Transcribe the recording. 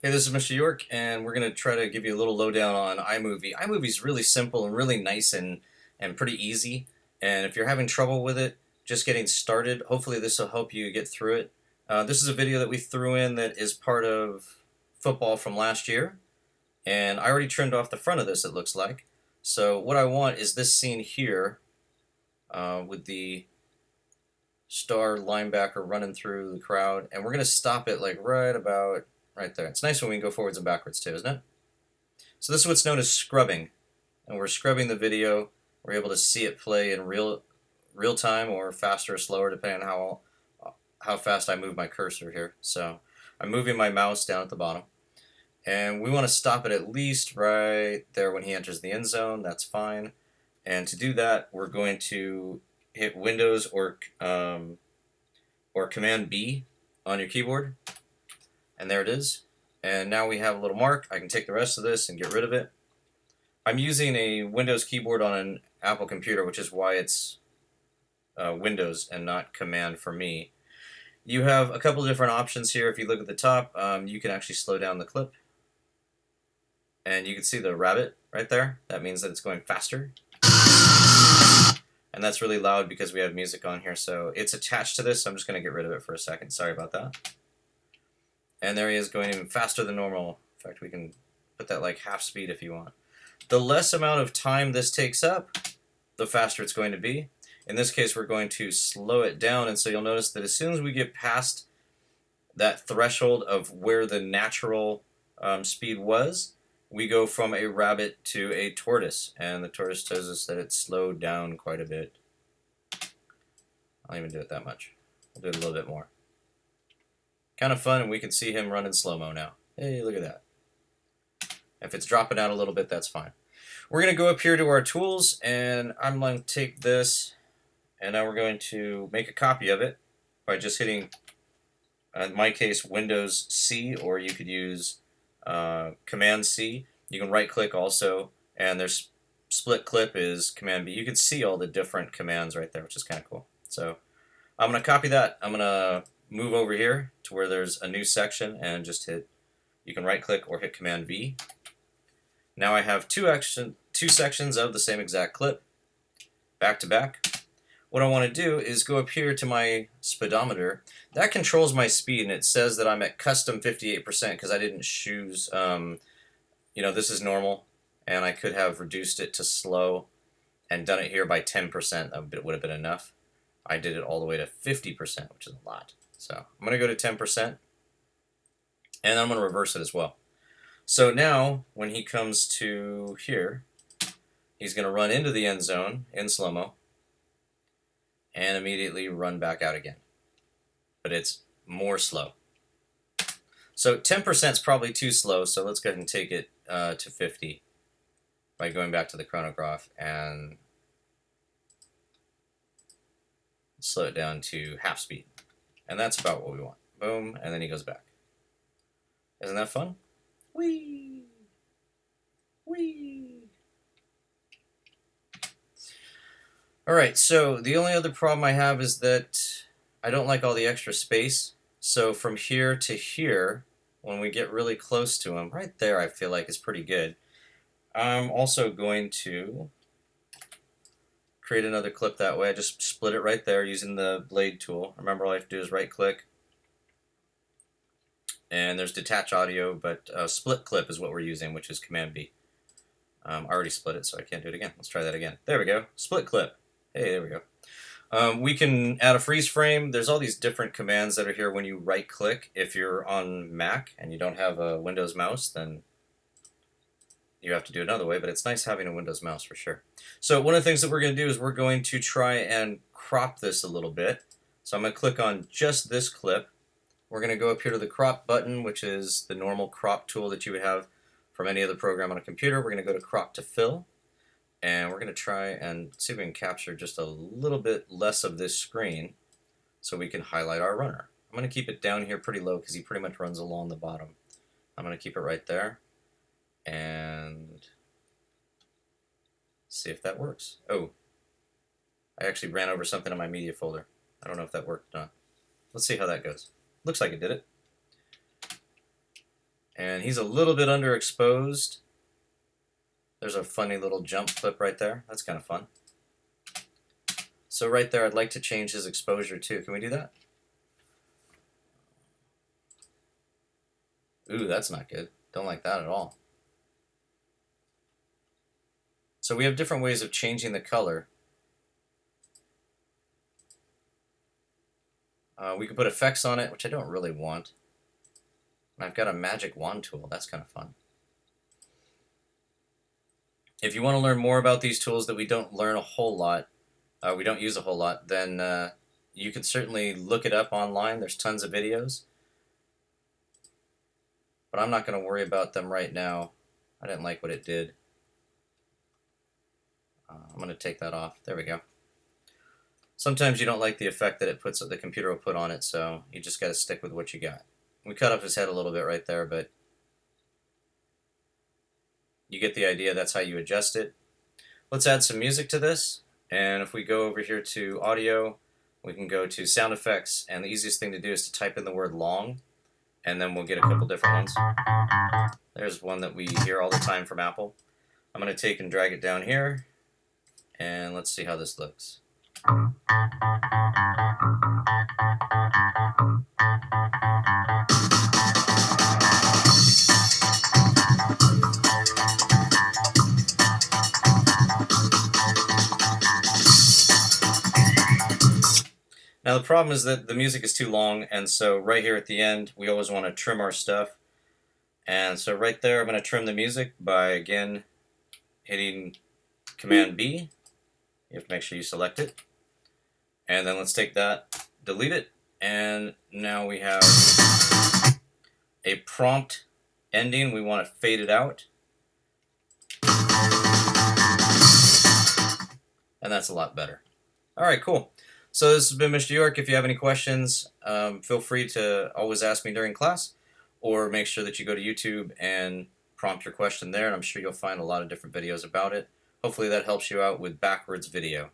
Hey, this is Mr. York, and we're going to try to give you a little lowdown on iMovie. iMovie is really simple and really nice and pretty easy. And if you're having trouble with it, just getting started, hopefully this will help you get through it. This is a video that we threw in that is part of football from last year, and I already trimmed off the front of this, it looks like. So what I want is this scene here with the star linebacker running through the crowd, and we're going to stop it like right there. It's nice when we can go forwards and backwards too, isn't it? So this is what's known as scrubbing, and we're scrubbing the video. We're able to see it play in real time or faster or slower depending on how fast I move my cursor here. So I'm moving my mouse down at the bottom, and we want to stop it at least right there when he enters the end zone. That's fine. And to do that, we're going to hit Windows or Command B on your keyboard, and there it is. And now we have a little mark. I can take the rest of this and get rid of it. I'm using a Windows keyboard on an Apple computer, which is why it's Windows and not Command for me. You have a couple of different options here. If you look at the top, you can actually slow down the clip. And you can see the rabbit right there. That means that it's going faster. And that's really loud because we have music on here. So it's attached to this, so I'm just going to get rid of it for a second. Sorry about that. And there he is going even faster than normal. In fact, we can put that like half speed if you want. The less amount of time this takes up, the faster it's going to be. In this case, we're going to slow it down, and so you'll notice that as soon as we get past that threshold of where the natural speed was, we go from a rabbit to a tortoise, and the tortoise tells us that it's slowed down quite a bit. I'll even do it that much. I'll do it a little bit more. Kind of fun, and we can see him run in slow-mo now. Hey, look at that. If it's dropping out a little bit, that's fine. We're going to go up here to our tools, and I'm going to take this, and now we're going to make a copy of it by just hitting, in my case, Windows C, or you could use Command C. You can right-click also, and there's split clip is Command B. You can see all the different commands right there, which is kind of cool. So I'm going to copy that. I'm going to move over here to where there's a new section and just hit, you can right click or hit Command V. Now I have two sections of the same exact clip, back to back. What I want to do is go up here to my speedometer. That controls my speed, and it says that I'm at custom 58% because I didn't choose, this is normal, and I could have reduced it to slow and done it here by 10%. That would have been enough. I did it all the way to 50%, which is a lot. So I'm going to go to 10%, and I'm going to reverse it as well. So now, when he comes to here, he's going to run into the end zone in slow-mo and immediately run back out again. But it's more slow. So 10% is probably too slow, so let's go ahead and take it to 50 by going back to the chronograph and slow it down to half speed. And that's about what we want. Boom, and then he goes back. Isn't that fun? Whee! Whee! Alright, so the only other problem I have is that I don't like all the extra space. So from here to here, when we get really close to him, right there I feel like is pretty good. I'm also going to create another clip that way. I just split it right there using the blade tool. Remember, all I have to do is right click, and there's detach audio, but split clip is what we're using, which is Command B. I already split it, so I can't do it again. Let's try that again. There we go. Split clip. Hey, there we go. We can add a freeze frame. There's all these different commands that are here when you right click. If you're on Mac and you don't have a Windows mouse, then you have to do it another way, but it's nice having a Windows mouse for sure. So one of the things that we're going to do is we're going to try and crop this a little bit. So I'm going to click on just this clip. We're going to go up here to the crop button, which is the normal crop tool that you would have from any other program on a computer. We're going to go to crop to fill, and we're going to try and see if we can capture just a little bit less of this screen so we can highlight our runner. I'm going to keep it down here pretty low because he pretty much runs along the bottom. I'm going to keep it right there and see if that works. Oh, I actually ran over something in my media folder. I don't know if that worked or not. Let's see how that goes. Looks like it did it. And he's a little bit underexposed. There's a funny little jump clip right there. That's kind of fun. So right there, I'd like to change his exposure too. Can we do that? Ooh, that's not good. Don't like that at all. So we have different ways of changing the color. We can put effects on it, which I don't really want. And I've got a magic wand tool. That's kind of fun. If you want to learn more about these tools that we don't learn a whole lot, we don't use a whole lot, then you can certainly look it up online. There's tons of videos. But I'm not going to worry about them right now. I didn't like what it did. I'm going to take that off. There we go. Sometimes you don't like the effect that the computer will put on it, so you just got to stick with what you got. We cut off his head a little bit right there, but you get the idea. That's how you adjust it. Let's add some music to this, and if we go over here to audio, we can go to sound effects, and the easiest thing to do is to type in the word long, and then we'll get a couple different ones. There's one that we hear all the time from Apple. I'm going to take and drag it down here, and let's see how this looks. Now the problem is that the music is too long, and so right here at the end we always want to trim our stuff. And so right there I'm going to trim the music by, again, hitting Command B. You have to make sure you select it. And then let's take that, delete it, and now we have a prompt ending. We want to fade it out. And that's a lot better. Alright, cool. So this has been Mr. York. If you have any questions, feel free to always ask me during class, or make sure that you go to YouTube and prompt your question there, and I'm sure you'll find a lot of different videos about it. Hopefully that helps you out with backwards video.